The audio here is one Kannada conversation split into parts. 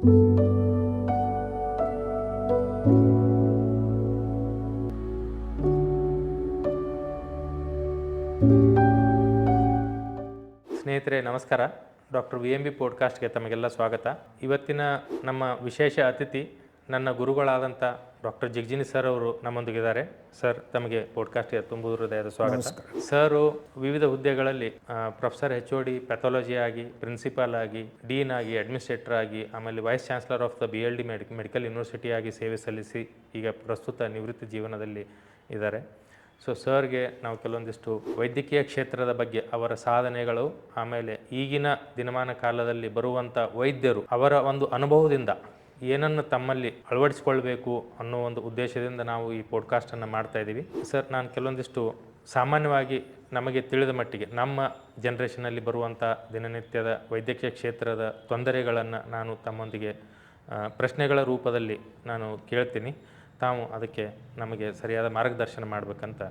ಸ್ನೇಹಿತರೆ ನಮಸ್ಕಾರ. ಡಾಕ್ಟರ್ VMB ಪಾಡ್ಕಾಸ್ಟ್ಗೆ ತಮಗೆಲ್ಲ ಸ್ವಾಗತ. ಇವತ್ತಿನ ನಮ್ಮ ವಿಶೇಷ ಅತಿಥಿ ನನ್ನ ಗುರುಗಳಾದಂಥ ಡಾಕ್ಟರ್ ಜಿಗ್ಜಿನಿ ಸರ್ ಅವರು ನಮ್ಮೊಂದಿಗಿದ್ದಾರೆ. ಸರ್, ತಮಗೆ ಪಾಡ್ಕಾಸ್ಟ್ಗೆ ತುಂಬ ಹೃದಯದ ಸ್ವಾಗತ. ಸರು ವಿವಿಧ ಹುದ್ದೆಗಳಲ್ಲಿ ಪ್ರೊಫೆಸರ್ HOD ಪ್ಯಾಥಾಲಜಿ ಆಗಿ, ಪ್ರಿನ್ಸಿಪಾಲ್ ಆಗಿ, ಡೀನ್ ಆಗಿ, ಅಡ್ಮಿನಿಸ್ಟ್ರೇಟರ್ ಆಗಿ, ಆಮೇಲೆ vice chancellor of the BLD medical university ಆಗಿ ಸೇವೆ ಸಲ್ಲಿಸಿ ಈಗ ಪ್ರಸ್ತುತ ನಿವೃತ್ತಿ ಜೀವನದಲ್ಲಿ ಇದ್ದಾರೆ. ಸೊ ಸರ್ಗೆ ನಾವು ಕೆಲವೊಂದಿಷ್ಟು ವೈದ್ಯಕೀಯ ಕ್ಷೇತ್ರದ ಬಗ್ಗೆ, ಅವರ ಸಾಧನೆಗಳು, ಆಮೇಲೆ ಈಗಿನ ದಿನಮಾನ ಕಾಲದಲ್ಲಿ ಬರುವಂಥ ವೈದ್ಯರು ಅವರ ಒಂದು ಅನುಭವದಿಂದ ಏನನ್ನು ತಮ್ಮಲ್ಲಿ ಅಳವಡಿಸಿಕೊಳ್ಬೇಕು ಅನ್ನೋ ಒಂದು ಉದ್ದೇಶದಿಂದ ನಾವು ಈ ಪಾಡ್ಕಾಸ್ಟನ್ನು ಮಾಡ್ತಾ ಇದ್ದೀವಿ. ಸರ್, ನಾನು ಕೆಲವೊಂದಿಷ್ಟು ಸಾಮಾನ್ಯವಾಗಿ ನಮಗೆ ತಿಳಿದ ಮಟ್ಟಿಗೆ ನಮ್ಮ ಜನ್ರೇಷನಲ್ಲಿ ಬರುವಂಥ ದಿನನಿತ್ಯದ ವೈದ್ಯಕೀಯ ಕ್ಷೇತ್ರದ ತೊಂದರೆಗಳನ್ನು ನಾನು ತಮ್ಮೊಂದಿಗೆ ಪ್ರಶ್ನೆಗಳ ರೂಪದಲ್ಲಿ ನಾನು ಕೇಳ್ತೀನಿ. ತಾವು ಅದಕ್ಕೆ ನಮಗೆ ಸರಿಯಾದ ಮಾರ್ಗದರ್ಶನ ಮಾಡಬೇಕಂತ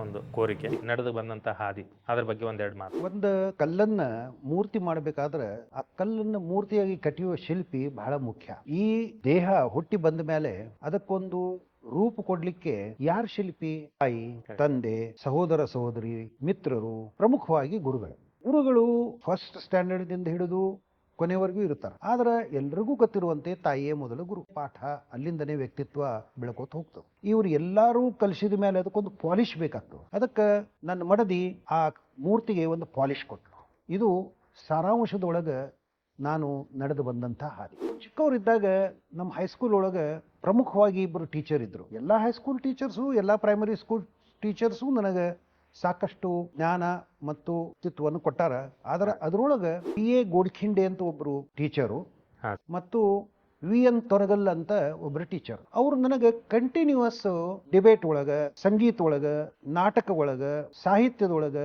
ಒಂದು ಕೋರಿಕೆ. ನಡೆದು ಬಂದಂಥ ಹಾದಿ, ಅದ್ರ ಬಗ್ಗೆ ಒಂದೆರಡು ಮಾತು. ಒಂದು ಕಲ್ಲನ್ನ ಮೂರ್ತಿ ಮಾಡಬೇಕಾದ್ರೆ ಆ ಕಲ್ಲನ್ನ ಮೂರ್ತಿಯಾಗಿ ಕಟ್ಟಿಯುವ ಶಿಲ್ಪಿ ಬಹಳ ಮುಖ್ಯ. ಈ ದೇಹ ಹುಟ್ಟಿ ಬಂದ ಮೇಲೆ ಅದಕ್ಕೊಂದು ರೂಪ ಕೊಡ್ಲಿಕ್ಕೆ ಯಾರು ಶಿಲ್ಪಿ? ತಾಯಿ, ತಂದೆ, ಸಹೋದರ ಸಹೋದರಿ, ಮಿತ್ರರು, ಪ್ರಮುಖವಾಗಿ ಗುರುಗಳು ಫಸ್ಟ್ ಸ್ಟ್ಯಾಂಡರ್ಡ್ ದಿಂದ ಹಿಡಿದು ಕೊನೆವರೆಗೂ ಇರ್ತಾರೆ. ಆದ್ರೆ ಎಲ್ರಿಗೂ ಗೊತ್ತಿರುವಂತೆ ತಾಯಿಯೇ ಮೊದಲು ಗುರು. ಪಾಠ ಅಲ್ಲಿಂದನೇ ವ್ಯಕ್ತಿತ್ವ ಬೆಳಕೋತ ಹೋಗ್ತದೆ. ಇವ್ರು ಎಲ್ಲಾರು ಕಲಿಸಿದ ಮೇಲೆ ಅದಕ್ಕೊಂದು ಪಾಲಿಶ್ ಬೇಕಾಗ್ತದೆ. ಅದಕ್ಕೆ ನನ್ನ ಮಡದಿ ಆ ಮೂರ್ತಿಗೆ ಒಂದು ಪಾಲಿಶ್ ಕೊಟ್ಟರು. ಇದು ಸಾರಾಂಶದೊಳಗೆ ನಾನು ನಡೆದು ಬಂದಂಥ ಹಾದಿ. ಚಿಕ್ಕವರಿದ್ದಾಗ ನಮ್ಮ ಹೈಸ್ಕೂಲ್ ಒಳಗೆ ಪ್ರಮುಖವಾಗಿ ಇಬ್ಬರು ಟೀಚರ್ ಇದ್ರು. ಎಲ್ಲ ಹೈಸ್ಕೂಲ್ ಟೀಚರ್ಸು, ಎಲ್ಲ ಪ್ರೈಮರಿ ಸ್ಕೂಲ್ ಟೀಚರ್ಸು ನನಗೆ ಸಾಕಷ್ಟು ಜ್ಞಾನ ಮತ್ತು ವ್ಯಕ್ತಿತ್ವವನ್ನು ಕೊಟ್ಟಾರ. ಆದ್ರೆ ಅದರೊಳಗೆ PA ಗೋಡ್ಖಿಂಡೆ ಅಂತ ಒಬ್ರು ಟೀಚರು ಮತ್ತು VN ತೊರಗಲ್ ಅಂತ ಒಬ್ರು ಟೀಚರ್. ಅವ್ರು ನನಗೆ ಕಂಟಿನ್ಯೂಸ್ ಡಿಬೇಟ್ ಒಳಗ, ಸಂಗೀತ ಒಳಗ, ನಾಟಕ ಒಳಗ, ಸಾಹಿತ್ಯದೊಳಗ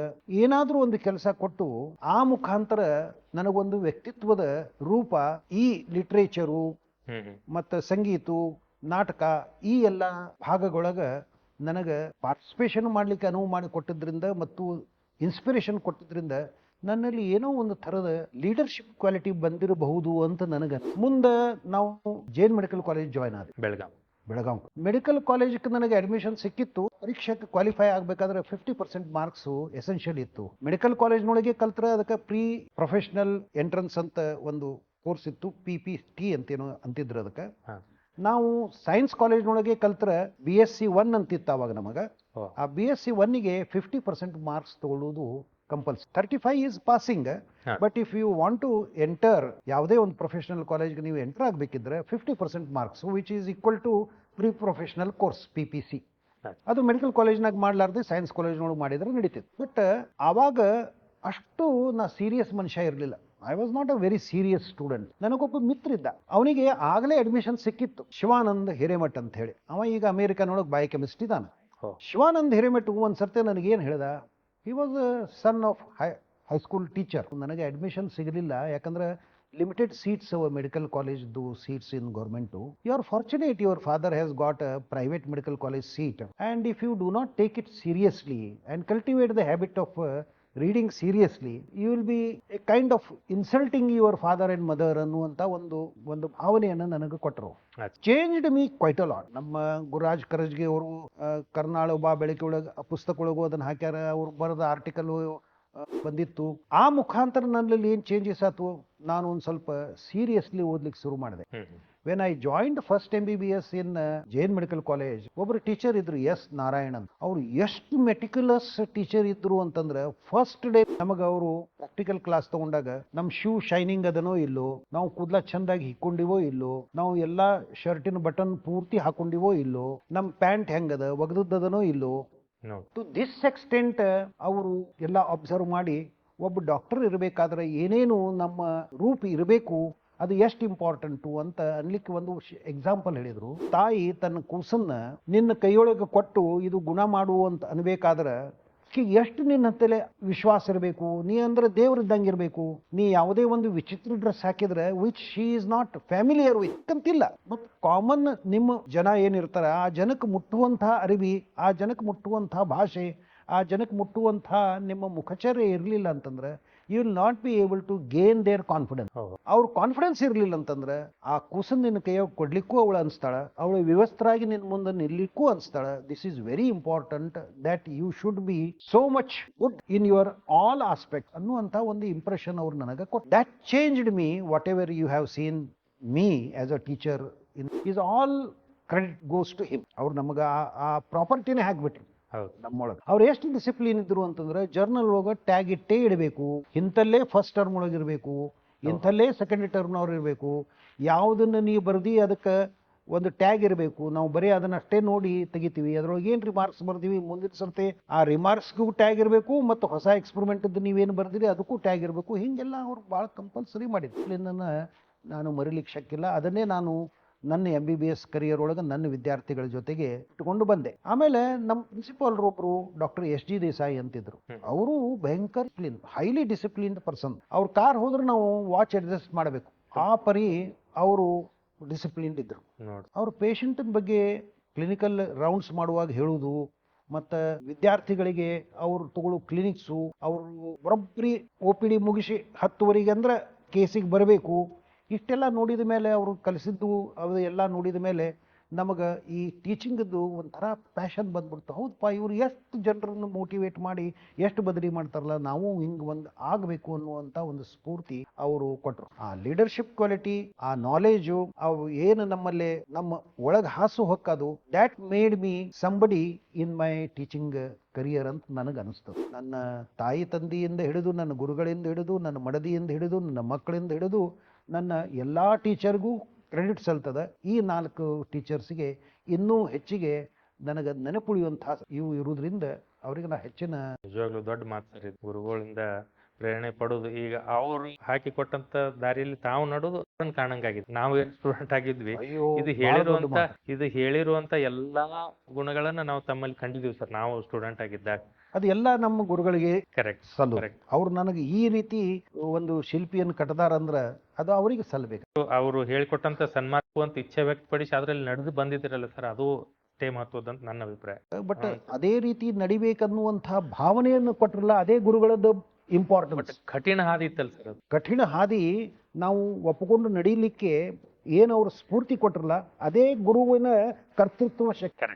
ಏನಾದ್ರೂ ಒಂದು ಕೆಲಸ ಕೊಟ್ಟು ಆ ಮುಖಾಂತರ ನನಗೊಂದು ವ್ಯಕ್ತಿತ್ವದ ರೂಪ ಈ ಲಿಟ್ರೇಚರು ಮತ್ತು ಸಂಗೀತ, ನಾಟಕ ಈ ಎಲ್ಲ ಭಾಗಗಳೊಳಗ ನನಗೆ ಪಾರ್ಟಿಸಿಪೇಷನ್ ಮಾಡ್ಲಿಕ್ಕೆ ಅನುವು ಮಾಡಿ ಕೊಟ್ಟಿದ್ರಿಂದ ಮತ್ತು ಇನ್ಸ್ಪಿರೇಷನ್ ಕೊಟ್ಟಿದ್ರಿಂದ ನನ್ನಲ್ಲಿ ಏನೋ ಒಂದು ಥರದ ಲೀಡರ್ಶಿಪ್ ಕ್ವಾಲಿಟಿ ಬಂದಿರಬಹುದು ಅಂತ ನನಗೆ. ಮುಂದೆ ನಾವು ಜೈನ್ ಮೆಡಿಕಲ್ ಕಾಲೇಜ್ ಜಾಯ್ನ್ ಆದ ಬೆಳಗಾವ್ ಮೆಡಿಕಲ್ ಕಾಲೇಜ್ಗೆ ನನಗೆ ಅಡ್ಮಿಷನ್ ಸಿಕ್ಕಿತ್ತು. ಪರೀಕ್ಷೆಗೆ ಕ್ವಾಲಿಫೈ ಆಗಬೇಕಾದ್ರೆ 50% ಮಾರ್ಕ್ಸು ಎಸೆನ್ಷಿಯಲ್ ಇತ್ತು. ಮೆಡಿಕಲ್ ಕಾಲೇಜ್ನೊಳಗೆ ಕಲ್ತ್ರೆ ಅದಕ್ಕೆ ಪ್ರೀ ಪ್ರೊಫೆಷನಲ್ ಎಂಟ್ರೆನ್ಸ್ ಅಂತ ಒಂದು ಕೋರ್ಸ್ ಇತ್ತು, PPT ಅಂತೇನೋ ಅಂತಿದ್ರು ಅದಕ್ಕೆ. ನಾವು ಸೈನ್ಸ್ ಕಾಲೇಜ್ನೊಳಗೆ ಕಲ್ತ್ರೆ BSc 1 ಅಂತಿತ್ತು ಅವಾಗ ನಮಗೆ. ಆ BSc 1ಗೆ 50% ಮಾರ್ಕ್ಸ್ ತಗೊಳ್ಳೋದು compulsory. 35 is passing. But if you want to enter ಯಾವುದೇ ಒಂದು ಪ್ರೊಫೆಷನಲ್ ಕಾಲೇಜ್ಗೆ ನೀವು ಎಂಟರ್ ಆಗಬೇಕಿದ್ರೆ 50% marks, which is equal to pre professional course PPC. ಅದು ಮೆಡಿಕಲ್ ಕಾಲೇಜ್ನಾಗ ಮಾಡ್ಲಾರ್ದೆ ಸೈನ್ಸ್ ಕಾಲೇಜ್ನೊಳಗೆ ಮಾಡಿದ್ರೆ ನಡೀತಿತ್ತು. ಬಟ್ ಆವಾಗ ಅಷ್ಟು ನಾ ಸೀರಿಯಸ್ ಮನುಷ್ಯ ಇರಲಿಲ್ಲ. I was not a very serious student. ನನಗೊಬ್ಬ ಮಿತ್ರ ಇದ್ದ, ಅವನಿಗೆ ಆಗಲೇ ಅಡ್ಮಿಷನ್ ಸಿಕ್ಕಿತ್ತು, ಶಿವಾನಂದ್ ಹಿರೇಮಠ್ ಅಂತ ಹೇಳಿ. ಅವ ಈಗ ಅಮೇರಿಕನೊಳಗೆ ಬಯೋಕೆಮಿಸ್ಟ್ ಇದ್ದಾನೆ. ಶಿವಾನಂದ್ ಹಿರೇಮಠ್ ಒಂದ್ಸರ್ತಿ ನನಗೇನು ಹೇಳ್ದ, he was son of high school teacher. ನನಗೆ ಅಡ್ಮಿಷನ್ ಸಿಗಲಿಲ್ಲ, ಯಾಕಂದ್ರೆ ಲಿಮಿಟೆಡ್ ಸೀಟ್ಸ್ ಅವ ಮೆಡಿಕಲ್ ಕಾಲೇಜ್ದು seats in government. You are fortunate, your father has got a private medical college seat, and if you do not take it seriously and cultivate the habit of reading seriously, you will be a kind of insulting your father and mother ಅನ್ನುವಂಥ ಒಂದು ಭಾವನೆಯನ್ನು ನನಗೆ ಕೊಟ್ಟರು. Changed me quite a lot. ನಮ್ಮ ಗುರುರಾಜ್ ಕರಜ್ಗೆ ಅವರು ಕರ್ನಾಳ ಬಾ ಬೆಳಕೆ ಒಳಗೆ ಪುಸ್ತಕ ಒಳಗೂ ಅದನ್ನು ಹಾಕ್ಯಾರ. ಅವ್ರು ಬರೆದ ಆರ್ಟಿಕಲ್ ಬಂದಿತ್ತು. ಆ ಮುಖಾಂತರ ನನ್ನಲ್ಲಿ ಏನು ಚೇಂಜಸ್ ಆಯ್ತು, ನಾನು ಒಂದು ಸ್ವಲ್ಪ ಸೀರಿಯಸ್ಲಿ ಓದ್ಲಿಕ್ಕೆ ಶುರು ಮಾಡಿದೆ. When I joined first MBBS in Jain medical college, ಒಬ್ರು ಟೀಚರ್ ಇದ್ರು S ನಾರಾಯಣನ್. ಅವ್ರು ಎಷ್ಟು ಮೆಟಿಕ್ಯುಲಸ್ ಟೀಚರ್ ಇದ್ರು ಅಂತಂದ್ರೆ, ಫಸ್ಟ್ ಡೇ ನಮಗೆ ಅವರು ಪ್ರಾಕ್ಟಿಕಲ್ ಕ್ಲಾಸ್ ತಗೊಂಡಾಗ ನಮ್ ಶೂ ಶೈನಿಂಗ್ ಅದನೋ ಇಲ್ಲೋ, ನಾವು ಕೂದಲ ಚಂದಾಗಿ ಹಿಕ್ಕೊಂಡಿವೋ ಇಲ್ಲೋ, ನಾವು ಎಲ್ಲಾ ಶರ್ಟಿನ ಬಟನ್ ಪೂರ್ತಿ ಹಾಕೊಂಡಿವೋ ಇಲ್ಲೋ, ನಮ್ ಪ್ಯಾಂಟ್ ಹೆಂಗದ ಒಗದದನೋ ಇಲ್ಲೋ, ಟು ದಿಸ್ ಎಕ್ಸ್ಟೆಂಟ್ ಅವರು ಎಲ್ಲ ಅಬ್ಸರ್ವ್ ಮಾಡಿ ಒಬ್ಬ ಡಾಕ್ಟರ್ ಇರಬೇಕಾದ್ರೆ ಏನೇನು ನಮ್ಮ ರೂಪ ಇರಬೇಕು, ಅದು ಎಷ್ಟು ಇಂಪಾರ್ಟೆಂಟು ಅಂತ ಅನ್ಲಿಕ್ಕೆ ಒಂದು ಎಕ್ಸಾಂಪಲ್ ಹೇಳಿದ್ರು. ತಾಯಿ ತನ್ನ ಕೂಸನ್ನ ನಿನ್ನ ಕೈಯೊಳಗೆ ಕೊಟ್ಟು ಇದು ಗುಣ ಮಾಡು ಅಂತ ಅನ್ಬೇಕಾದ್ರೆ ಎಷ್ಟು ನಿನ್ನ ಹತ್ತಲೆ ವಿಶ್ವಾಸ ಇರಬೇಕು. ನೀ ಅಂದ್ರೆ ದೇವ್ರಿದ್ದಂಗೆ ಇರಬೇಕು. ನೀ ಯಾವುದೇ ಒಂದು ವಿಚಿತ್ರ ಡ್ರೆಸ್ ಹಾಕಿದ್ರೆ which she is not familiar with ಅಂತಿಲ್ಲ, ಬಟ್ ಕಾಮನ್ ನಿಮ್ಮ ಜನ ಏನಿರ್ತಾರ ಆ ಜನಕ್ಕೆ ಮುಟ್ಟುವಂಥ ಅರಿವಿ, ಆ ಜನಕ್ಕೆ ಮುಟ್ಟುವಂಥ ಭಾಷೆ, ಆ ಜನಕ್ಕೆ ಮುಟ್ಟುವಂಥ ನಿಮ್ಮ ಮುಖಚರ್ಯ ಇರಲಿಲ್ಲ ಅಂತಂದ್ರೆ you will not be able to gain their confidence. ಅವ್ರ ಕಾನ್ಫಿಡೆನ್ಸ್ ಇರಲಿಲ್ಲ ಅಂತಂದ್ರೆ ಆ ಕೂಸನ್ ನಿನ್ನ ಕೈಯಾಗ ಕೊಡ್ಲಿಕ್ಕೂ ಅವಳು ಅನ್ಸ್ತಾಳ, ಅವಳು ವ್ಯವಸ್ಥರಾಗಿ ನಿನ್ನ ಮುಂದೆ ನಿಲ್ಲಿಕ್ಕೂ ಅನ್ಸ್ತಾಳ. This is very important that you should be so much good in your all aspect ಅನ್ನುವಂತ ಒಂದು ಇಂಪ್ರೆಷನ್ ಅವ್ರು ನನಗೆ ಕೊಟ್ಟು. That changed me. Whatever you have seen me as a teacher is all credit goes to him. ಅವ್ರು ನಮಗೆ ಆ ಪ್ರಾಪರ್ಟಿನೇ ಹಾಕ್ಬಿಟ್ರು ನಮ್ಮೊಳಗೆ. ಅವ್ರು ಎಷ್ಟು ಡಿಸಿಪ್ಲಿನ್ ಇದ್ರು ಅಂತಂದ್ರೆ ಜರ್ನಲ್ ಒಳಗೆ ಟ್ಯಾಗ್ ಇಟ್ಟೇ ಇಡಬೇಕು, ಇಂಥಲ್ಲೇ ಫಸ್ಟ್ ಟರ್ಮ್ ಒಳಗೆ ಇರಬೇಕು, ಇಂಥಲ್ಲೇ ಸೆಕೆಂಡ್ ಟರ್ಮ್ನವ್ರು ಇರಬೇಕು, ಯಾವುದನ್ನು ನೀವು ಬರ್ದಿ ಅದಕ್ಕೆ ಒಂದು ಟ್ಯಾಗ್ ಇರಬೇಕು. ನಾವು ಬರೀ ಅದನ್ನಷ್ಟೇ ನೋಡಿ ತೆಗಿತೀವಿ, ಅದ್ರೊಳಗೆ ಏನು ರಿಮಾರ್ಕ್ಸ್ ಬರ್ತೀವಿ ಮುಂದಿನ ಸರ್ತೆ ಆ ರಿಮಾರ್ಕ್ಸ್ಗೂ ಟ್ಯಾಗ್ ಇರಬೇಕು, ಮತ್ತು ಹೊಸ ಎಕ್ಸ್ಪೆರಿಮೆಂಟ್ ನೀವೇನು ಬರ್ದಿರಿ ಅದಕ್ಕೂ ಟ್ಯಾಗ್ ಇರಬೇಕು. ಹೀಗೆಲ್ಲ ಅವ್ರು ಭಾಳ ಕಂಪಲ್ಸರಿ ಮಾಡಿದ್ರು. ನಾನು ಮರಿಲಿಕ್ಕೆ ಶಕ್ಕಿಲ್ಲ. ಅದನ್ನೇ ನಾನು ನನ್ನ MBBS ಕರಿಯರ್ ಒಳಗೆ ನನ್ನ ವಿದ್ಯಾರ್ಥಿಗಳ ಜೊತೆಗೆ ಇಟ್ಕೊಂಡು ಬಂದೆ. ಆಮೇಲೆ ನಮ್ಮ ಪ್ರಿನ್ಸಿಪಾಲ್ರೊಬ್ರು ಡಾಕ್ಟರ್ SG ದೇಸಾಯಿ ಅಂತಿದ್ರು. ಅವರು ಭಯಂಕರ ಹೈಲಿ ಡಿಸಿಪ್ಲಿನ್ಡ್ ಪರ್ಸನ್. ಅವ್ರ ಕಾರ್ ಹೋದ್ರೆ ನಾವು ವಾಚ್ ಅಡ್ಜಸ್ಟ್ ಮಾಡಬೇಕು, ಆ ಪರಿ ಅವರು ಡಿಸಿಪ್ಲಿನ್ಡ್ ಇದ್ರು. ಅವ್ರ ಪೇಷಂಟಿನ ಬಗ್ಗೆ ಕ್ಲಿನಿಕಲ್ ರೌಂಡ್ಸ್ ಮಾಡುವಾಗ ಹೇಳುವುದು, ಮತ್ತು ವಿದ್ಯಾರ್ಥಿಗಳಿಗೆ ಅವ್ರು ತಗೊಳ್ಳೋ ಕ್ಲಿನಿಕ್ಸು, ಅವರು ಬರೋಬ್ಬರಿ OPD ಮುಗಿಸಿ 10:00 ಅಂದ್ರೆ ಕೇಸಿಗೆ ಬರಬೇಕು, ಇಷ್ಟೆಲ್ಲ ನೋಡಿದ ಮೇಲೆ ಅವರು ಕಲಿಸಿದ್ದು ಅದು ಎಲ್ಲ ನೋಡಿದ ಮೇಲೆ ನಮಗೆ ಈ ಟೀಚಿಂಗದ್ದು ಒಂಥರ ಪ್ಯಾಷನ್ ಬಂದ್ಬಿಡ್ತು. ಹೌದಪ್ಪ, ಇವರು ಎಷ್ಟು ಜನರನ್ನು ಮೋಟಿವೇಟ್ ಮಾಡಿ ಎಷ್ಟು ಬದಲಿ ಮಾಡ್ತಾರಲ್ಲ, ನಾವು ಹಿಂಗೆ ಒಂದು ಆಗಬೇಕು ಅನ್ನುವಂಥ ಒಂದು ಸ್ಫೂರ್ತಿ ಅವರು ಕೊಟ್ಟರು. ಆ ಲೀಡರ್ಶಿಪ್ ಕ್ವಾಲಿಟಿ, ಆ ನಾಲೆಜು, ಅವು ಏನು ನಮ್ಮಲ್ಲಿ ನಮ್ಮ ಒಳಗೆ ಹಾಸು ಹೊಕ್ಕದು, that made me somebody in my teaching career ಅಂತ ನನಗೆ ಅನಿಸ್ತದೆ. ನನ್ನ ತಾಯಿ ತಂದೆಯಿಂದ ಹಿಡಿದು, ನನ್ನ ಗುರುಗಳಿಂದ ಹಿಡಿದು, ನನ್ನ ಮಡದಿಯಿಂದ ಹಿಡಿದು, ನನ್ನ ಮಕ್ಕಳಿಂದ ಹಿಡಿದು, ನನ್ನ ಎಲ್ಲ ಟೀಚರ್ಗೂ ಕ್ರೆಡಿಟ್ ಸಲ್ತದೆ. ಈ 4 ಟೀಚರ್ಸ್ಗೆ ಇನ್ನೂ ಹೆಚ್ಚಿಗೆ ನನಗೆ ನೆನಪುಳಿಯುವಂತಹ ಇವು ಇರುವುದರಿಂದ ಅವರಿಗೆ ನಾ ಹೆಚ್ಚಿನ ನಿಜವಾಗ್ಲೂ ದೊಡ್ಡ ಮಾತು ಸರ್ ಇದು. ಗುರುಗಳಿಂದ ಪ್ರೇರಣೆ ಪಡೋದು, ಈಗ ಅವರು ಹಾಕಿ ಕೊಟ್ಟಂತ ದಾರಿಯಲ್ಲಿ ತಾವು ನಡೋದು ಕಾಣಂಗಾಗಿದೆ. ನಾವು ಸ್ಟೂಡೆಂಟ್ ಆಗಿದ್ವಿ, ಇದು ಹೇಳಿರುವಂತ ಎಲ್ಲಾ ಗುಣಗಳನ್ನ ನಾವು ತಮ್ಮಲ್ಲಿ ಕಂಡಿದೀವಿ ಸರ್, ನಾವು ಸ್ಟೂಡೆಂಟ್ ಆಗಿದ್ದಾಗ. ಅದು ಎಲ್ಲ ನಮ್ಮ ಗುರುಗಳಿಗೆ ಕರೆಕ್ಟ್ ಸಲ್ಲು. ಅವ್ರು ನನಗೆ ಈ ರೀತಿ ಒಂದು ಶಿಲ್ಪಿಯನ್ನು ಕಟ್ಟದಾರಂದ್ರ ಅದು ಅವರಿಗೆ ಸಲ್ಲಬೇಕು. ಅವರು ಹೇಳಿಕೊಟ್ಟಂತ ಸನ್ಮಾನಿಸುವಂತ ಇಚ್ಛೆ ವ್ಯಕ್ತಪಡಿಸಿ ಅದ್ರಲ್ಲಿ ನಡೆದು ಬಂದಿದ್ದೀರಲ್ಲ ಸರ್, ಅದು ಅಷ್ಟೇ ಮಹತ್ವದಂತ ನನ್ನ ಅಭಿಪ್ರಾಯ. ಬಟ್ ಅದೇ ರೀತಿ ನಡಿಬೇಕನ್ನುವಂತಹ ಭಾವನೆಯನ್ನು ಕೊಟ್ಟರಲ್ಲ, ಅದೇ ಗುರುಗಳದ್ದು ಇಂಪಾರ್ಟೆಂಟ್. ಕಠಿಣ ಹಾದಿ ಇತ್ತಲ್ಲ ಸರ್ ಅದು. ಕಠಿಣ ಹಾದಿ ನಾವು ಒಪ್ಪಿಕೊಂಡು ನಡೀಲಿಕ್ಕೆ ಏನು ಅವ್ರು ಸ್ಫೂರ್ತಿ ಕೊಟ್ರಲ್ಲ, ಅದೇ ಗುರುವಿನ ಕರ್ತೃತ್ವ ಶಕ್ತಿ.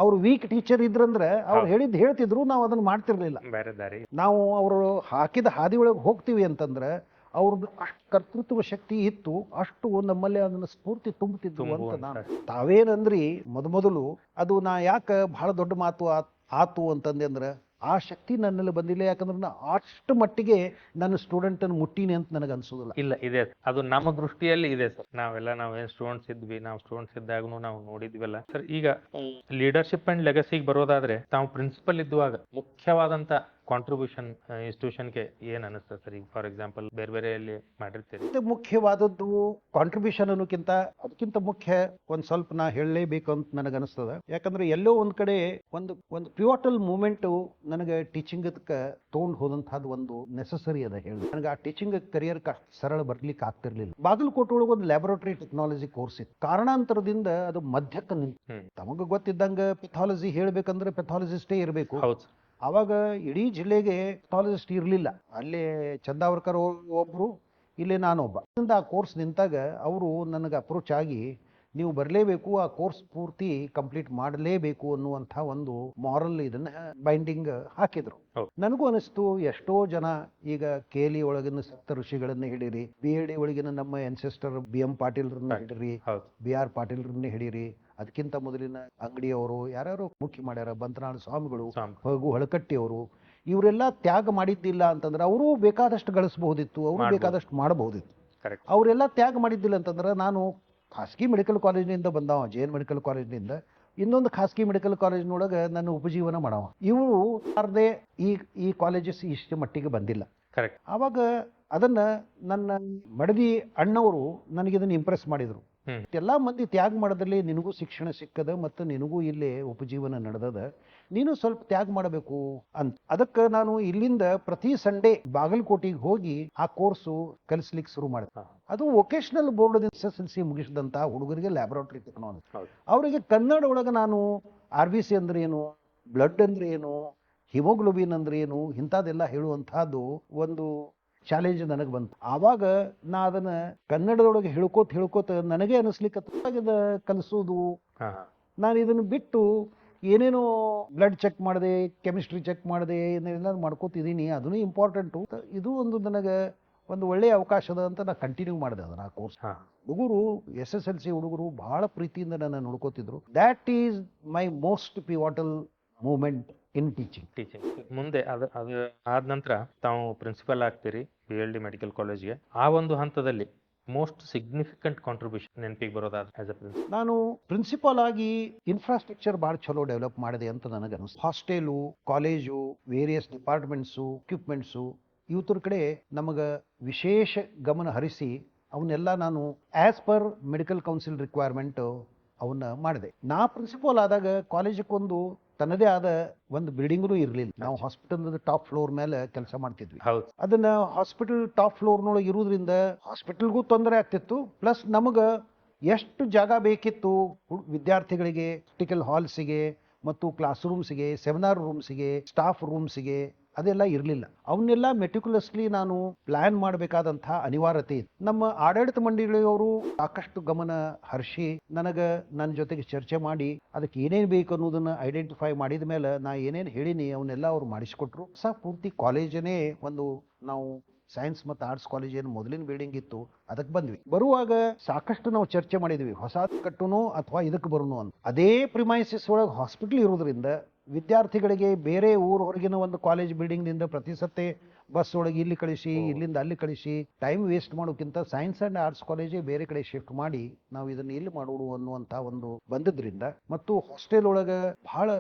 ಅವ್ರು ವೀಕ್ ಟೀಚರ್ ಇದ್ರಂದ್ರೆ ಅವ್ರು ಹೇಳಿದ್ದು ಹೇಳ್ತಿದ್ರು, ನಾವು ಅದನ್ನ ಮಾಡ್ತಿರ್ಲಿಲ್ಲ. ಬೇರೆ ದಾರಿ ನಾವು ಅವರು ಹಾಕಿದ ಹಾದಿ ಒಳಗೆ ಹೋಗ್ತೀವಿ ಅಂತಂದ್ರೆ ಅವ್ರದ್ದು ಅಷ್ಟು ಕರ್ತೃತ್ವ ಶಕ್ತಿ ಇತ್ತು, ಅಷ್ಟು ನಮ್ಮಲ್ಲಿ ಅದನ್ನ ಸ್ಫೂರ್ತಿ ತುಂಬುತ್ತಿದ್ದು ಅಂತ ನಾನು. ತಾವೇನಂದ್ರಿ ಮೊದಲು ಅದು ನಾ ಯಾಕೆ ಬಹಳ ದೊಡ್ಡ ಮಾತು ಆತು ಅಂತಂದೆ ಅಂದ್ರೆ, ಆ ಶಕ್ತಿ ನನ್ನಲ್ಲಿ ಬಂದಿಲ್ಲ. ಯಾಕಂದ್ರೆ ನಾ ಅಷ್ಟು ಮಟ್ಟಿಗೆ ನನ್ನ ಸ್ಟೂಡೆಂಟ್ ಅನ್ನು ಮುಟ್ಟಿನಿ ಅಂತ ನನಗೆ ಅನ್ಸೋದಿಲ್ಲ. ಇಲ್ಲ, ಇದೆ, ಅದು ನಮ್ಮ ದೃಷ್ಟಿಯಲ್ಲಿ ಇದೆ ಸರ್. ನಾವೇನ್ ಸ್ಟೂಡೆಂಟ್ಸ್ ಇದ್ವಿ, ನಾವು ಸ್ಟೂಡೆಂಟ್ಸ್ ಇದ್ದಾಗೂ ನಾವು ನೋಡಿದ್ವಲ್ಲ ಸರ್. ಈಗ ಲೀಡರ್ಶಿಪ್ ಅಂಡ್ ಲೆಗಸಿಗೆ ಬರೋದಾದ್ರೆ, ತಾವು ಪ್ರಿನ್ಸಿಪಲ್ ಇದ್ದುವಾಗ ಮುಖ್ಯವಾದಂತ ಕಾಂಟ್ರಿಬ್ಯೂಷನ್ ಇನ್ಸ್ಟಿಟ್ಯೂಷನ್ಗೆ ಏನ್ ಅನಿಸ್ತದೆ ಸರ್? ಈಗ ಫಾರ್ ಎಕ್ಸಾಂಪಲ್ ಬೇರೆ ಬೇರೆಯಲ್ಲಿ ಮಾಡಿರ್ತೀರಿ. ಮುಖ್ಯವಾದದ್ದು ಕಾಂಟ್ರಿಬ್ಯೂಷನ್ ಅನ್ನೋಕ್ಕಿಂತ ಅದಕ್ಕಿಂತ ಮುಖ್ಯ ಒಂದ್ ಸ್ವಲ್ಪ ನಾ ಹೇಳಲೇಬೇಕು ಅಂತ ನನಗೆ ಅನಿಸ್ತದ. ಯಾಕಂದ್ರೆ ಎಲ್ಲೋ ಒಂದ್ ಕಡೆ ಒಂದು ಪಿವಟಲ್ ಮೂಮೆಂಟ್ ನನಗೆ ಟೀಚಿಂಗ್ ತಗೊಂಡು ಹೋದಂತಹದ್ದು ಒಂದು ನೆಸಸರಿ ಅದ ಹೇಳಿ. ನನಗೆ ಆ ಟೀಚಿಂಗ್ ಕರಿಯರ್ ಸರಳ ಬರ್ಲಿಕ್ಕೆ ಆಗ್ತಿರ್ಲಿಲ್ಲ. ಬಾಗಲಕೋಟೆ ಒಳಗೆ ಒಂದು ಲ್ಯಾಬೊರೇಟರಿ ಟೆಕ್ನಾಲಜಿ ಕೋರ್ಸ್ ಇತ್ತು. ಕಾರಣಾಂತರದಿಂದ ಅದು ಮಧ್ಯಕ್ಕೆ ನಿಂತು. ತಮಗೆ ಗೊತ್ತಿದ್ದಂಗ ಪೆಥಾಲಜಿ ಹೇಳ್ಬೇಕಂದ್ರೆ ಪೆಥಾಲಜಿಸ್ಟೇ ಇರಬೇಕು. ಅವಾಗ ಇಡೀ ಜಿಲ್ಲೆಗೆ ಪೆಥಾಲಜಿಸ್ಟ್ ಇರಲಿಲ್ಲ. ಅಲ್ಲೇ ಚಂದಾವರ್ಕರ್ ಒಬ್ರು, ಇಲ್ಲೇ ನಾನೊಬ್ಬ. ಆ ಕೋರ್ಸ್ ನಿಂತಾಗ ಅವರು ನನಗೆ ಅಪ್ರೋಚ್ ಆಗಿ, ನೀವು ಬರಲೇಬೇಕು, ಆ ಕೋರ್ಸ್ ಪೂರ್ತಿ ಕಂಪ್ಲೀಟ್ ಮಾಡಲೇಬೇಕು ಅನ್ನುವಂಥ ಒಂದು ಮಾರಲ್ ಇದನ್ನ ಬೈಂಡಿಂಗ್ ಹಾಕಿದ್ರು. ನನಗೂ ಅನಿಸ್ತು, ಎಷ್ಟೋ ಜನ ಈಗ KLE ಒಳಗಿನ ಸಪ್ತ ಋಷಿಗಳನ್ನ ಹಿಡೀರಿ, BLD ಒಳಗಿನ ನಮ್ಮ ಎನ್ಸೆಸ್ಟರ್ BM ಪಾಟೀಲ್ರನ್ನ ಹಿಡೀರಿ, BR ಪಾಟೀಲ್ರನ್ನ ಹಿಡೀರಿ, ಅದಕ್ಕಿಂತ ಮೊದಲಿನ ಅಂಗಡಿಯವರು ಯಾರ್ಯಾರು ಮುಖ್ಯ ಮಾಡ್ಯಾರ, ಬಂತನಾಳ ಸ್ವಾಮಿಗಳು, ಹಾಗೂ ಹಳಕಟ್ಟಿಯವರು, ಇವರೆಲ್ಲ ತ್ಯಾಗ ಮಾಡಿದ್ದಿಲ್ಲ ಅಂತಂದ್ರೆ ಅವರು ಬೇಕಾದಷ್ಟು ಗಳಿಸಬಹುದಿತ್ತು, ಅವರು ಬೇಕಾದಷ್ಟು ಮಾಡಬಹುದಿತ್ತು. ಅವರೆಲ್ಲ ತ್ಯಾಗ ಮಾಡಿದ್ದಿಲ್ಲ ಅಂತಂದ್ರೆ, ನಾನು ಖಾಸಗಿ ಮೆಡಿಕಲ್ ಕಾಲೇಜಿನಿಂದ ಬಂದವ, JN ಮೆಡಿಕಲ್ ಕಾಲೇಜಿನಿಂದ, ಇನ್ನೊಂದು ಖಾಸಗಿ ಮೆಡಿಕಲ್ ಕಾಲೇಜಿನೊಳಗೆ ನನ್ನ ಉಪಜೀವನ ಮಾಡವ. ಇವರು ಅರ್ಧೇ ಈ ಕಾಲೇಜಸ್ ಇಷ್ಟು ಮಟ್ಟಿಗೆ ಬಂದಿಲ್ಲ. ಆವಾಗ ಅದನ್ನ ನನ್ನ ಮಡದಿ ಅಣ್ಣವರು ನನಗಿದನ್ನು ಇಂಪ್ರೆಸ್ ಮಾಡಿದ್ರು. ಎಲ್ಲಾ ಮಂದಿ ತ್ಯಾಗ ಮಾಡೋದ್ರಲ್ಲಿ ನಿನಗೂ ಶಿಕ್ಷಣ ಸಿಕ್ಕದ, ಮತ್ತು ನಿನಗೂ ಇಲ್ಲೇ ಉಪಜೀವನ ನಡೆದದ, ನೀನು ಸ್ವಲ್ಪ ತ್ಯಾಗ ಮಾಡಬೇಕು ಅಂತ. ಅದಕ್ಕೆ ನಾನು ಇಲ್ಲಿಂದ ಪ್ರತಿ ಸಂಡೇ ಬಾಗಲಕೋಟೆಗೆ ಹೋಗಿ ಆ ಕೋರ್ಸು ಕಲಿಸ್ಲಿಕ್ಕೆ ಶುರು ಮಾಡಿದೆ. ಅದು ವೊಕೇಶನಲ್ ಬೋರ್ಡ್ SSLC ಮುಗಿಸಿದಂತ ಹುಡುಗರಿಗೆ ಲ್ಯಾಬೊರೇಟರಿ ಟೆಕ್ನಾಲಜಿ. ಅವರಿಗೆ ಕನ್ನಡ ಒಳಗೆ ನಾನು RBC ಅಂದ್ರೆ ಏನು, ಬ್ಲಡ್ ಅಂದ್ರೆ ಏನು, ಹಿಮೋಗ್ಲೋಬಿನ್ ಅಂದ್ರೆ ಏನು, ಇಂಥದ್ದೆಲ್ಲ ಹೇಳುವಂತಹದ್ದು ಒಂದು ಚಾಲೆಂಜ್ ನನಗೆ ಬಂತು. ಆವಾಗ ನಾ ಅದನ್ನ ಕನ್ನಡದೊಳಗೆ ಹೇಳ್ಕೋತ ನನಗೆ ಅನಿಸ್ಲಿಕ್ಕೆ ಕಲಿಸೋದು, ಹಾಂ ಹಾಂ ನಾನು ಇದನ್ನು ಬಿಟ್ಟು ಏನೇನೋ ಬ್ಲಡ್ ಚೆಕ್ ಮಾಡಿದೆ, ಕೆಮಿಸ್ಟ್ರಿ ಚೆಕ್ ಮಾಡಿದೆ, ಏನೆಲ್ಲ ಮಾಡ್ಕೋತಿದ್ದೀನಿ, ಅದನ್ನು ಇಂಪಾರ್ಟೆಂಟು. ಇದು ಒಂದು ನನಗೆ ಒಂದು ಒಳ್ಳೆಯ ಅವಕಾಶದ ಅಂತ ನಾನು ಕಂಟಿನ್ಯೂ ಮಾಡಿದೆ ಅದನ್ನ ಆ ಕೋರ್ಸ್. ಹಾಂ ಹುಡುಗರು SSLC ಹುಡುಗರು ಬಹಳ ಪ್ರೀತಿಯಿಂದ ನನ್ನ ನೋಡ್ಕೋತಿದ್ರು. That is my most pivotal moment in teaching. ಮುಂದೆ ಅದು ಆದ ನಂತರ ತಾವು ಪ್ರಿನ್ಸಿಪಲ್ ಆಗ್ತೀರಿ BLD ಮೆಡಿಕಲ್ ಕಾಲೇಜ್ಗೆ. ಆ ಒಂದು ಹಂತದಲ್ಲಿ ಮೋಸ್ಟ್ ಸಿಗ್ನಿಫಿಕೆಂಟ್ ಕಾಂಟ್ರಿಬ್ಯೂಷನ್ ನೆನಪಿಗೆ ಬರೋದಾದ ಆಸ್ ಅ ಪ್ರಿನ್ಸಿಪಲ್? ನಾನು ಪ್ರಿನ್ಸಿಪಾಲ್ ಆಗಿ ಇನ್ಫ್ರಾಸ್ಟ್ರಕ್ಚರ್ ಭಾಳ ಚಲೋ ಡೆವಲಪ್ ಮಾಡಿದೆ ಅಂತ ನನಗೆ ಅನಿಸ್ತು. Hostel, college, various departments, equipments ಇವತ್ತರ ಕಡೆ ನಮಗೆ ವಿಶೇಷ ಗಮನ ಹರಿಸಿ ಅವನ್ನೆಲ್ಲ ನಾನು as per medical council requirement ಅವನ್ನ ಮಾಡಿದೆ. ನಾ ಪ್ರಿನ್ಸಿಪಾಲ್ ಆದಾಗ ಕಾಲೇಜಕ್ಕೊಂದು ತನ್ನದೇ ಆದ ಒಂದು ಬಿಲ್ಡಿಂಗ್ನೂ ಇರಲಿಲ್ಲ. ನಾವು ಹಾಸ್ಪಿಟಲ್ ಟಾಪ್ ಫ್ಲೋರ್ ಮೇಲೆ ಕೆಲಸ ಮಾಡ್ತಿದ್ವಿ. ಹೌದು. ಅದನ್ನ ಹಾಸ್ಪಿಟಲ್ ಟಾಪ್ ಫ್ಲೋರ್ನೊಳಗೆ ಇರುವುದರಿಂದ ಹಾಸ್ಪಿಟಲ್ಗೂ ತೊಂದರೆ ಆಗ್ತಿತ್ತು, ಪ್ಲಸ್ ನಮಗೆ ಎಷ್ಟು ಜಾಗ ಬೇಕಿತ್ತು ವಿದ್ಯಾರ್ಥಿಗಳಿಗೆ ಪ್ರಾಕ್ಟಿಕಲ್ ಹಾಲ್ಸಿಗೆ ಮತ್ತು ಕ್ಲಾಸ್ ರೂಮ್ಸಿಗೆ, ಸೆಮಿನಾರ್ ರೂಮ್ಸಿಗೆ, ಸ್ಟಾಫ್ ರೂಮ್ಸಿಗೆ ಅದೆಲ್ಲ ಇರಲಿಲ್ಲ. ಅವನ್ನೆಲ್ಲ ಮೆಟಿಕ್ಯುಲಸ್ಲಿ ನಾನು ಪ್ಲಾನ್ ಮಾಡಬೇಕಾದಂತಹ ಅನಿವಾರ್ಯತೆ ಇತ್ತು. ನಮ್ಮ ಆಡಳಿತ ಮಂಡಳಿಯವರು ಸಾಕಷ್ಟು ಗಮನ ಹರಿಸಿ ನನ್ನ ಜೊತೆಗೆ ಚರ್ಚೆ ಮಾಡಿ ಅದಕ್ಕೆ ಏನೇನು ಬೇಕು ಅನ್ನೋದನ್ನ ಐಡೆಂಟಿಫೈ ಮಾಡಿದ ಮೇಲೆ ನಾ ಏನೇನು ಹೇಳಿನಿ ಅವನ್ನೆಲ್ಲ ಅವ್ರು ಮಾಡಿಸಿಕೊಟ್ರು. ಪೂರ್ತಿ ಕಾಲೇಜನೇ ಒಂದು ನಾವು ಸೈನ್ಸ್ ಮತ್ತು ಆರ್ಟ್ಸ್ ಕಾಲೇಜ್ ಏನು ಮೊದಲಿನ ಬಿಲ್ಡಿಂಗ್ ಇತ್ತು ಅದಕ್ಕೆ ಬಂದ್ವಿ. ಬರುವಾಗ ಸಾಕಷ್ಟು ನಾವು ಚರ್ಚೆ ಮಾಡಿದ್ವಿ, ಹೊಸ ಕಟ್ಟುನೋ ಅಥವಾ ಇದಕ್ಕೆ ಬರೋನು ಅಂತ. ಅದೇ ಪ್ರಿಮೈಸಿಸ್ ಒಳಗೆ ಹಾಸ್ಪಿಟಲ್ ಇರೋದ್ರಿಂದ ವಿದ್ಯಾರ್ಥಿಗಳಿಗೆ ಬೇರೆ ಊರ ಹೊರಗಿನ ಒಂದು ಕಾಲೇಜ್ ಬಿಲ್ಡಿಂಗ್ನಿಂದ ಪ್ರತಿ ಸತ್ತೆ ಬಸ್ ಒಳಗೆ ಇಲ್ಲಿ ಕಳಿಸಿ, ಇಲ್ಲಿಂದ ಅಲ್ಲಿ ಕಳಿಸಿ ಟೈಮ್ ವೇಸ್ಟ್ ಮಾಡೋಕ್ಕಿಂತ ಸೈನ್ಸ್ ಆ್ಯಂಡ್ ಆರ್ಟ್ಸ್ ಕಾಲೇಜೇ ಬೇರೆ ಕಡೆ ಶಿಫ್ಟ್ ಮಾಡಿ ನಾವು ಇದನ್ನು ಇಲ್ಲಿ ಮಾಡೋದು ಅನ್ನುವಂಥ ಒಂದು ಬಂದಿದ್ರಿಂದ, ಮತ್ತು ಹಾಸ್ಟೆಲ್ ಒಳಗೆ ಬಹಳ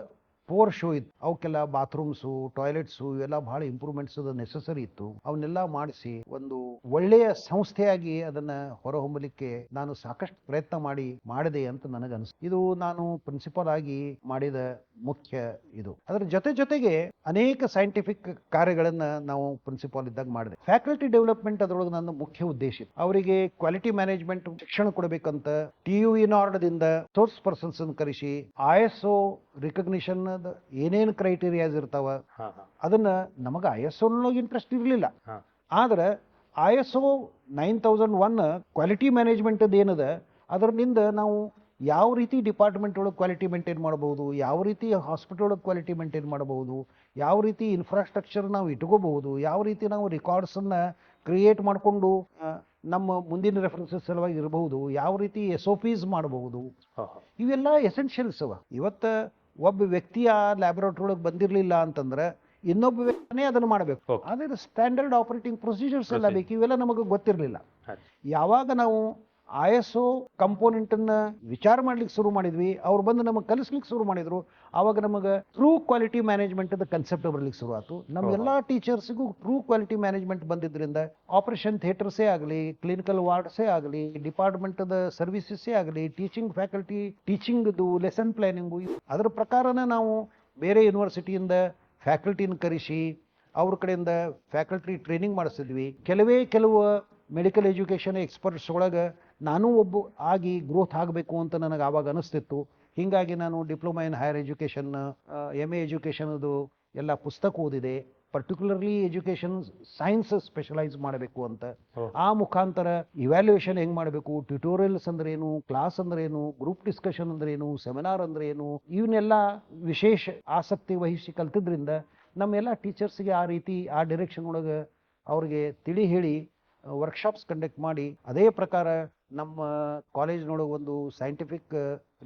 ಪೋರ್ ಶೋ ಇತ್ತು. ಅವಕ್ಕೆಲ್ಲ ಬಾತ್ರೂಮ್ಸು, ಟಾಯ್ಲೆಟ್ಸು ಇವೆಲ್ಲ ಬಹಳ ಇಂಪ್ರೂವ್ಮೆಂಟ್ಸ್ ನೆಸೆಸರಿ ಇತ್ತು. ಅವನ್ನೆಲ್ಲ ಮಾಡಿಸಿ ಒಂದು ಒಳ್ಳೆಯ ಸಂಸ್ಥೆಯಾಗಿ ಅದನ್ನ ಹೊರಹೊಮ್ಮಲಿಕ್ಕೆ ನಾನು ಸಾಕಷ್ಟು ಪ್ರಯತ್ನ ಮಾಡಿದೆ ಅಂತ ನನಗನ್ನಿಸ್ತು. ಇದು ನಾನು ಪ್ರಿನ್ಸಿಪಾಲ್ ಆಗಿ ಮಾಡಿದ ಮುಖ್ಯ ಇದು. ಅದರ ಜೊತೆಗೆ ಅನೇಕ ಸೈಂಟಿಫಿಕ್ ಕಾರ್ಯಗಳನ್ನ ನಾವು ಪ್ರಿನ್ಸಿಪಾಲ್ ಇದ್ದಾಗ ಮಾಡಿದೆ. ಫ್ಯಾಕಲ್ಟಿ ಡೆವಲಪ್ಮೆಂಟ್ ಅದರೊಳಗೆ ನನ್ನ ಮುಖ್ಯ ಉದ್ದೇಶ ಇತ್ತು. ಅವರಿಗೆ ಕ್ವಾಲಿಟಿ ಮ್ಯಾನೇಜ್ಮೆಂಟ್ ಶಿಕ್ಷಣ ಕೊಡಬೇಕಂತ TUE ನಾರ್ಡ್ದಿಂದ ಸೋರ್ಸ್ ಪರ್ಸನ್ಸ್ ಕರೆಸಿ ISO ರಿಕಗ್ನಿಷನ್ ಏನೇನು ಕ್ರೈಟೀರಿಯಾಸ್ ಇರ್ತಾವ ಅದನ್ನ ನಮಗೆ ISO ಇಂಟ್ರೆಸ್ಟ್ ಇರಲಿಲ್ಲ. ಆದ್ರೆ ISO 9001 ಕ್ವಾಲಿಟಿ ಮ್ಯಾನೇಜ್ಮೆಂಟ್ ಏನದ ಅದರಿಂದ ನಾವು ಯಾವ ರೀತಿ ಡಿಪಾರ್ಟ್ಮೆಂಟ್ ಒಳಗೆ ಕ್ವಾಲಿಟಿ ಮೇಂಟೈನ್ ಮಾಡಬಹುದು, ಯಾವ ರೀತಿ ಹಾಸ್ಪಿಟಲ್ ಒಳಗೆ ಕ್ವಾಲಿಟಿ ಮೇಂಟೈನ್ ಮಾಡಬಹುದು, ಯಾವ ರೀತಿ ಇನ್ಫ್ರಾಸ್ಟ್ರಕ್ಚರ್ ನಾವು ಇಟ್ಕೋಬಹುದು, ಯಾವ ರೀತಿ ನಾವು ರೆಕಾರ್ಡ್ಸನ್ನು ಕ್ರಿಯೇಟ್ ಮಾಡಿಕೊಂಡು ನಮ್ಮ ಮುಂದಿನ ರೆಫರೆನ್ಸಸ್ ಸಲುವಾಗಿ ಇರಬಹುದು, ಯಾವ ರೀತಿ SOPs ಮಾಡಬಹುದು, ಇವೆಲ್ಲ ಎಸೆನ್ಷಿಯಲ್ಸ್ ಅವ. ಇವತ್ತು ಒಬ್ಬ ವ್ಯಕ್ತಿ ಆ ಲ್ಯಾಬೊರೇಟರಿ ಒಳಗೆ ಬಂದಿರಲಿಲ್ಲ ಅಂತಂದ್ರೆ ಇನ್ನೊಬ್ಬ ವ್ಯಕ್ತಿನೇ ಅದನ್ನು ಮಾಡಬೇಕು. ಅದೇ ಸ್ಟ್ಯಾಂಡರ್ಡ್ ಆಪರೇಟಿಂಗ್ ಪ್ರೊಸೀಜರ್ಸ್ ಎಲ್ಲ ಬೇಕು. ಇವೆಲ್ಲ ನಮಗೆ ಗೊತ್ತಿರಲಿಲ್ಲ. ಯಾವಾಗ ನಾವು ISO ಕಂಪೋನೆಂಟನ್ನು ವಿಚಾರ ಮಾಡ್ಲಿಕ್ಕೆ ಶುರು ಮಾಡಿದ್ವಿ, ಅವ್ರು ಬಂದು ನಮಗೆ ಕಲಿಸ್ಲಿಕ್ಕೆ ಶುರು ಮಾಡಿದ್ರು, ಆವಾಗ ನಮಗೆ ಟ್ರೂ ಕ್ವಾಲಿಟಿ ಮ್ಯಾನೇಜ್ಮೆಂಟ್ ಕನ್ಸೆಪ್ಟ್ ಬರ್ಲಿಕ್ಕೆ ಶುರು ಆಯ್ತು. ನಮ್ಗೆಲ್ಲ ಟೀಚರ್ಸ್ಗೂ ಟ್ರೂ ಕ್ವಾಲಿಟಿ ಮ್ಯಾನೇಜ್ಮೆಂಟ್ ಬಂದಿದ್ದರಿಂದ ಆಪರೇಷನ್ ಥಿಯೇಟರ್ಸೇ ಆಗಲಿ, ಕ್ಲಿನಿಕಲ್ ವಾರ್ಡ್ಸೇ ಆಗಲಿ, ಡಿಪಾರ್ಟ್ಮೆಂಟದ ಸರ್ವಿಸಸ್ಸೇ ಆಗಲಿ, ಟೀಚಿಂಗ್ ಫ್ಯಾಕಲ್ಟಿ ಟೀಚಿಂಗ್ದು ಲೆಸನ್ ಪ್ಲಾನಿಂಗು, ಅದರ ಪ್ರಕಾರನ ನಾವು ಬೇರೆ ಯೂನಿವರ್ಸಿಟಿಯಿಂದ ಫ್ಯಾಕಲ್ಟಿನ ಕರೆಸಿ ಅವ್ರ ಕಡೆಯಿಂದ ಫ್ಯಾಕಲ್ಟಿ ಟ್ರೈನಿಂಗ್ ಮಾಡಿಸಿದ್ವಿ. ಕೆಲವು ಮೆಡಿಕಲ್ ಎಜುಕೇಷನ್ ಎಕ್ಸ್ಪರ್ಟ್ಸ್ ಒಳಗೆ ನಾನು ಒಬ್ಬ ಆಗಿ ಗ್ರೋತ್ ಆಗಬೇಕು ಅಂತ ನನಗೆ ಆವಾಗ ಅನಿಸ್ತಿತ್ತು. ಹೀಗಾಗಿ ನಾನು diploma in higher education, MA ಎಜುಕೇಷನ್ದು ಎಲ್ಲ ಪುಸ್ತಕ ಓದಿದೆ. ಪರ್ಟಿಕ್ಯುಲರ್ಲಿ ಎಜುಕೇಷನ್ ಸೈನ್ಸ್ ಸ್ಪೆಷಲೈಸ್ ಮಾಡಬೇಕು ಅಂತ. ಆ ಮುಖಾಂತರ ಇವ್ಯಾಲ್ಯೂಯೇಷನ್ ಹೆಂಗೆ ಮಾಡಬೇಕು, ಟ್ಯುಟೋರಿಯಲ್ಸ್ ಅಂದ್ರೇನು, ಕ್ಲಾಸ್ ಅಂದ್ರೇನು, ಗ್ರೂಪ್ ಡಿಸ್ಕಷನ್ ಅಂದ್ರೇನು, ಸೆಮಿನಾರ್ ಅಂದ್ರೇನು, ಇವನ್ನೆಲ್ಲ ವಿಶೇಷ ಆಸಕ್ತಿ ವಹಿಸಿ ಕಲ್ತಿದ್ರಿಂದ ನಮ್ಮೆಲ್ಲ ಟೀಚರ್ಸ್ಗೆ ಆ ರೀತಿ ಆ ಡೈರೆಕ್ಷನ್ ಒಳಗೆ ಅವ್ರಿಗೆ ತಿಳಿ ಹೇಳಿ ವರ್ಕ್ಶಾಪ್ಸ್ ಕಂಡಕ್ಟ್ ಮಾಡಿ, ಅದೇ ಪ್ರಕಾರ ನಮ್ಮ ಕಾಲೇಜ್ನೊಳಗೆ ಒಂದು ಸೈಂಟಿಫಿಕ್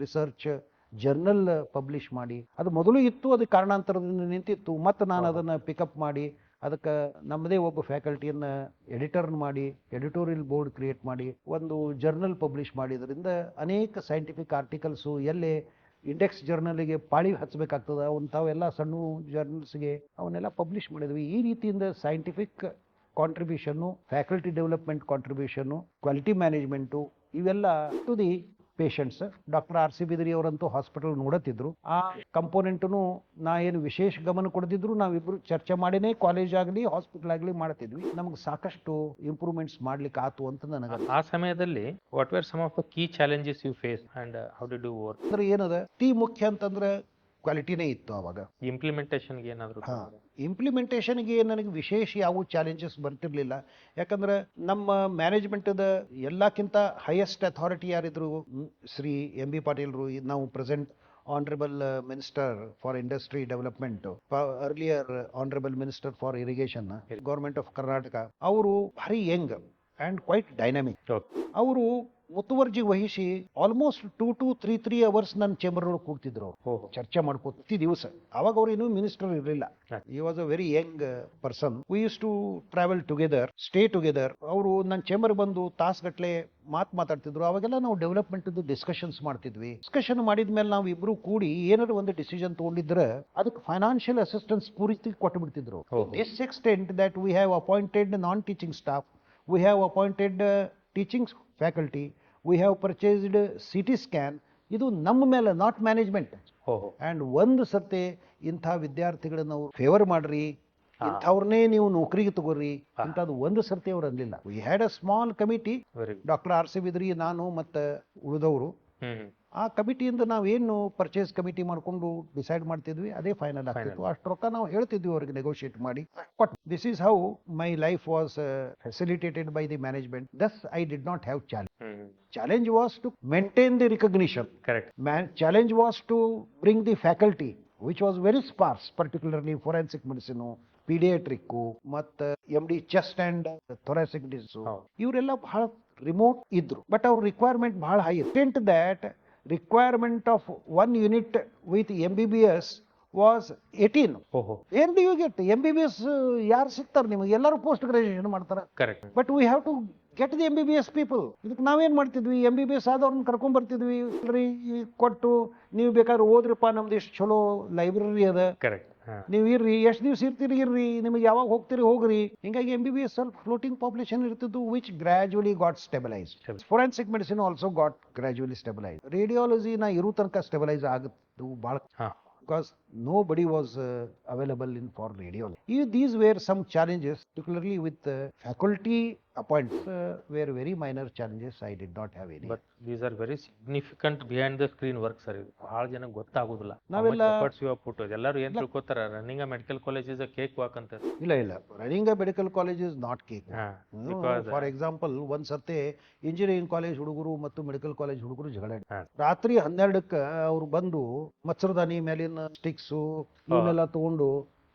ರಿಸರ್ಚ್ ಜರ್ನಲ್ ಪಬ್ಲಿಷ್ ಮಾಡಿ, ಅದು ಮೊದಲು ಇತ್ತು, ಅದು ಕಾರಣಾಂತರದಿಂದ ನಿಂತಿತ್ತು. ಮತ್ತು ನಾನು ಅದನ್ನು ಪಿಕಪ್ ಮಾಡಿ ಅದಕ್ಕೆ ನಮ್ಮದೇ ಒಬ್ಬ ಫ್ಯಾಕಲ್ಟಿಯನ್ನು ಎಡಿಟರ್ನ ಮಾಡಿ ಎಡಿಟೋರಿಯಲ್ ಬೋರ್ಡ್ ಕ್ರಿಯೇಟ್ ಮಾಡಿ ಒಂದು ಜರ್ನಲ್ ಪಬ್ಲಿಷ್ ಮಾಡಿದ್ರಿಂದ ಅನೇಕ ಸೈಂಟಿಫಿಕ್ ಆರ್ಟಿಕಲ್ಸು ಎಲ್ಲೇ ಇಂಡೆಕ್ಸ್ ಜರ್ನಲಿಗೆ ಪಾಳಿ ಹಚ್ಚಬೇಕಾಗ್ತದೆ ಅಂಥವೆಲ್ಲ ಸಣ್ಣ ಜರ್ನಲ್ಸ್ಗೆ ಅವನ್ನೆಲ್ಲ ಪಬ್ಲಿಷ್ ಮಾಡಿದ್ವಿ. ಈ ರೀತಿಯಿಂದ ಸೈಂಟಿಫಿಕ್ ಕಾಂಟ್ರಿಬ್ಯೂಷನ್ನು, ಫ್ಯಾಕಲ್ಟಿ ಡೆವಲಪ್ಮೆಂಟ್ ಕಾಂಟ್ರಿಬ್ಯೂಷನ್ನು, ಕ್ವಾಲಿಟಿ ಮ್ಯಾನೇಜ್ಮೆಂಟು ಇವೆಲ್ಲ to the patients. Doctor RC Bidari ಅವರಂತೂ ಹಾಸ್ಪಿಟಲ್ ನೋಡುತ್ತಿದ್ರು. ಆ ಕಂಪೋನೆಂಟನ್ನು ನಾ ಏನು ವಿಶೇಷ ಗಮನ ಕೊಡ್ತಿದ್ರು, ನಾವಿಬ್ರು ಚರ್ಚೆ ಮಾಡಿನೇ ಕಾಲೇಜ್ ಆಗಲಿ ಹಾಸ್ಪಿಟಲ್ ಆಗಲಿ ಮಾಡ್ತಿದ್ವಿ. ನಮ್ಗೆ ಸಾಕಷ್ಟು ಇಂಪ್ರೂವ್ಮೆಂಟ್ಸ್ ಮಾಡ್ಲಿಕ್ಕೆ ಆತು ಅಂತ ನನಗೆ. ಆ ಸಮಯದಲ್ಲಿ what were some of the key challenges you face and how did you work? ಅಂದ್ರೆ ಏನದ ತಿ ಮುಖ್ಯ ಅಂತಂದ್ರೆ ಕ್ವಾಲಿಟಿನೇ ಇತ್ತು. ಅವಾಗ ಇಂಪ್ಲಿಮೆಂಟೇಷನ್ಗೆ ಏನಾದ್ರು ಇಂಪ್ಲಿಮೆಂಟೇಷನ್ಗೆ ನನಗೆ ವಿಶೇಷ ಯಾವ ಚಾಲೆಂಜಸ್ ಬರ್ತಿರ್ಲಿಲ್ಲ. ಯಾಕಂದ್ರೆ ನಮ್ಮ ಮ್ಯಾನೇಜ್ಮೆಂಟದ ಎಲ್ಲಕ್ಕಿಂತ ಹೈಯೆಸ್ಟ್ ಅಥಾರಿಟಿ ಯಾರಿದ್ರು, ಶ್ರೀ ಎಂ ಬಿ ಪಾಟೀಲ್ರು, ನಾವು present honourable minister for industry development, earlier honourable minister for irrigation, government of Karnataka. ಅವರು ಭಾರಿ ಯಂಗ್ ಅಂಡ್ ಕ್ವೈಟ್ ಡೈನಾಮಿಕ್. ಅವರು ಮುತುವರ್ಜಿ ವಹಿಸಿ ಆಲ್ಮೋಸ್ಟ್ 2 to 3 ಅವರ್ಸ್ ನನ್ನ ಚೇಂಬರ್ ಒಳಗೆ ಕೂಗ್ತಿದ್ರು. ಚರ್ಚೆ ಮಾಡ್ಕೋತ ಪ್ರತಿ ದಿವಸ. ಅವಾಗ ಅವ್ರು ಇನ್ನೂ ಮಿನಿಸ್ಟರ್ ಇರಲಿಲ್ಲ. He was a very young person. We use to travel together, stay together. ಅವರು ನನ್ನ ಚೇಂಬರ್ ಬಂದು ತಾಸ್ಗಟ್ಲೆ ಮಾತಾಡ್ತಿದ್ರು. ಅವಾಗೆಲ್ಲ ನಾವು ಡೆವಲಪ್ಮೆಂಟ್ ಡಿಸ್ಕಷನ್ಸ್ ಮಾಡ್ತಿದ್ವಿ. ಡಿಸ್ಕಷನ್ ಮಾಡಿದ್ಮೇಲೆ ನಾವು ಇಬ್ರು ಕೂಡಿ ಏನಾದ್ರು ಒಂದು ಡಿಸಿಷನ್ ತಗೊಂಡಿದ್ರೆ ಅದಕ್ಕೆ ಫೈನಾನ್ಷಿಯಲ್ ಅಸಿಸ್ಟೆನ್ಸ್ ಪೂರ್ತಿ ಕೊಟ್ಟು ಬಿಡ್ತಿದ್ರು. This extent that we have appointed non teaching staff, we have appointed teaching faculty, we have purchased CT scan. ಇದು ನಮ್ಮ ಮೇಲೆ, ನಾಟ್ ಮ್ಯಾನೇಜ್ಮೆಂಟ್. ಅಂಡ್ ಒಂದು ಸತಿ ಇಂಥ ವಿದ್ಯಾರ್ಥಿಗಳನ್ನ ನಾವು ಫೇವರ್ ಮಾಡ್ರಿ, ಇಂಥವ್ರನ್ನೇ ನೀವು ನೌಕರಿಗೆ ತಗೋರಿ ಇಂಥದ್ದು ಒಂದು ಸರ್ತಿ ಅವ್ರು ಅನ್ಲಿಲ್ಲ. We had a small committee, doctor R C Bidri, ನಾನು ಮತ್ತೆ ಉಳಿದವರು. ಆ ಕಮಿಟಿಯಿಂದ ನಾವೇನು ಪರ್ಚೇಸ್ ಕಮಿಟಿ ಮಾಡ್ಕೊಂಡು ಡಿಸೈಡ್ ಮಾಡ್ತಿದ್ವಿ, ಅದೇ ಫೈನಲ್ ಆಗ್ತಿತ್ತು. ಅಷ್ಟು ರೊಕ್ಕ ನಾವು ಹೇಳ್ತಿದ್ವಿ ಅವ್ರಿಗೆ ನೆಗೋಷಿಯೇಟ್ ಮಾಡಿ. This is how my life was facilitated by the management. Thus I did not have challenge. Challenge was to maintain the recognition. Correct. Challenge was to bring the faculty, which was very sparse, particularly forensic medicine, pediatric, ಮತ್ತು MD chest and thoracic disease. ಇವರೆಲ್ಲ ಬಹಳ ರಿಮೋಟ್ ಇದ್ರು, ಬಟ್ ಅವ್ರ ರಿಕ್ವೈರ್ಮೆಂಟ್ ಬಹಳ high. Tent that requirement of 1 unit with MBBS was 18. Where do you get MBBS? ಯಾರು ಸಿಗ್ತಾರೆ ನಿಮಗೆ? ಎಲ್ಲರೂ ಪೋಸ್ಟ್ ಗ್ರಾಜುಯೇಷನ್ ಮಾಡ್ತಾರೆ. Correct. But we have to get the MBBS people. ಇದಕ್ಕೆ ನಾವೇನ್ ಮಾಡ್ತಿದ್ವಿ, MBBS ಆದವ್ರನ್ನ ಕರ್ಕೊಂಡ್ ಬರ್ತಿದ್ವಿ, ಕೊಟ್ಟು ನೀವು ಬೇಕಾದ್ರೆ ಓದ್ರಿಪ್ಪ, ನಮ್ದು ಎಷ್ಟು ಚಲೋ ಲೈಬ್ರರಿ ಅದ, ಕರೆಕ್ಟ್, ನೀವು ಇರ್ರಿ, ಎಷ್ಟು ದಿವ್ಸ ಇರ್ತೀರಿ ಇರ್ರಿ, ನಿಮಗೆ ಯಾವಾಗ ಹೋಗ್ತೀರಿ ಹೋಗ್ರಿ. ಹಿಂಗಾಗಿ MBBS ಸ್ವಲ್ಪ ಫ್ಲೋಟಿಂಗ್ ಪಾಪ್ಯುಲೇಷನ್ ಇರ್ತಿದ್ದು, which gradually got stabilise. Forensic medicine also got gradually stabilise. Radiology ನಾ ಇರೋ ತನಕ ಸ್ಟೆಬಿಲೈಸ್ ಆಗುತ್ತು ಭಾಳ, because nobody was available for radiology. These were some challenges, particularly with faculty appointments were very minor challenges. I did not have any. But these are very significant behind the screen work, sir. ಭಾಳ ಜನ ಗೊತ್ತಾಗೋದಿಲ್ಲ. ನಾವೆಲ್ಲ ಎಲ್ಲರೂ ಏನ್ ತಿಳ್ಕೊತಾರ, running medical college is a cake walk ಅಂತ. ಇಲ್ಲ, running a medical college is not cake. For example, ಒಂದ್ ಸರ್ತಿ ಇಂಜಿನಿಯರಿಂಗ್ ಕಾಲೇಜ್ ಹುಡುಗರು ಮತ್ತು ಮೆಡಿಕಲ್ ಕಾಲೇಜ್ ಹುಡುಗರು ಜಗಳ. ರಾತ್ರಿ 12ಕ್ಕೆ ಅವ್ರು ಬಂದು ಮಚ್ಚರದಾನಿ ಮೇಲಿನ ಸ್ಟಿಕ್ಸ್ ಇವನ್ನೆಲ್ಲ ತಗೊಂಡು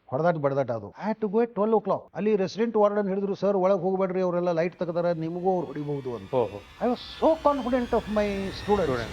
ಹೊಡೆದಾಟ ಬಡದಾಟ. ಅದು I had to go at 12 o'clock. ಅಲ್ಲಿ ರೆಸಿಡೆಂಟ್ ವಾರ್ಡನ್ ಹೇಳಿದ್ರು, ಸರ್ ಒಳಗೆ ಹೋಗ್ಬೇಡ್ರಿ, ಅವರೆಲ್ಲ ಲೈಟ್ ತೆಗೆದಾರ, ನಿಮಗೂ ಅವ್ರು ಹೊಡಿಬಹುದು ಅಂತ. I was so confident of my student.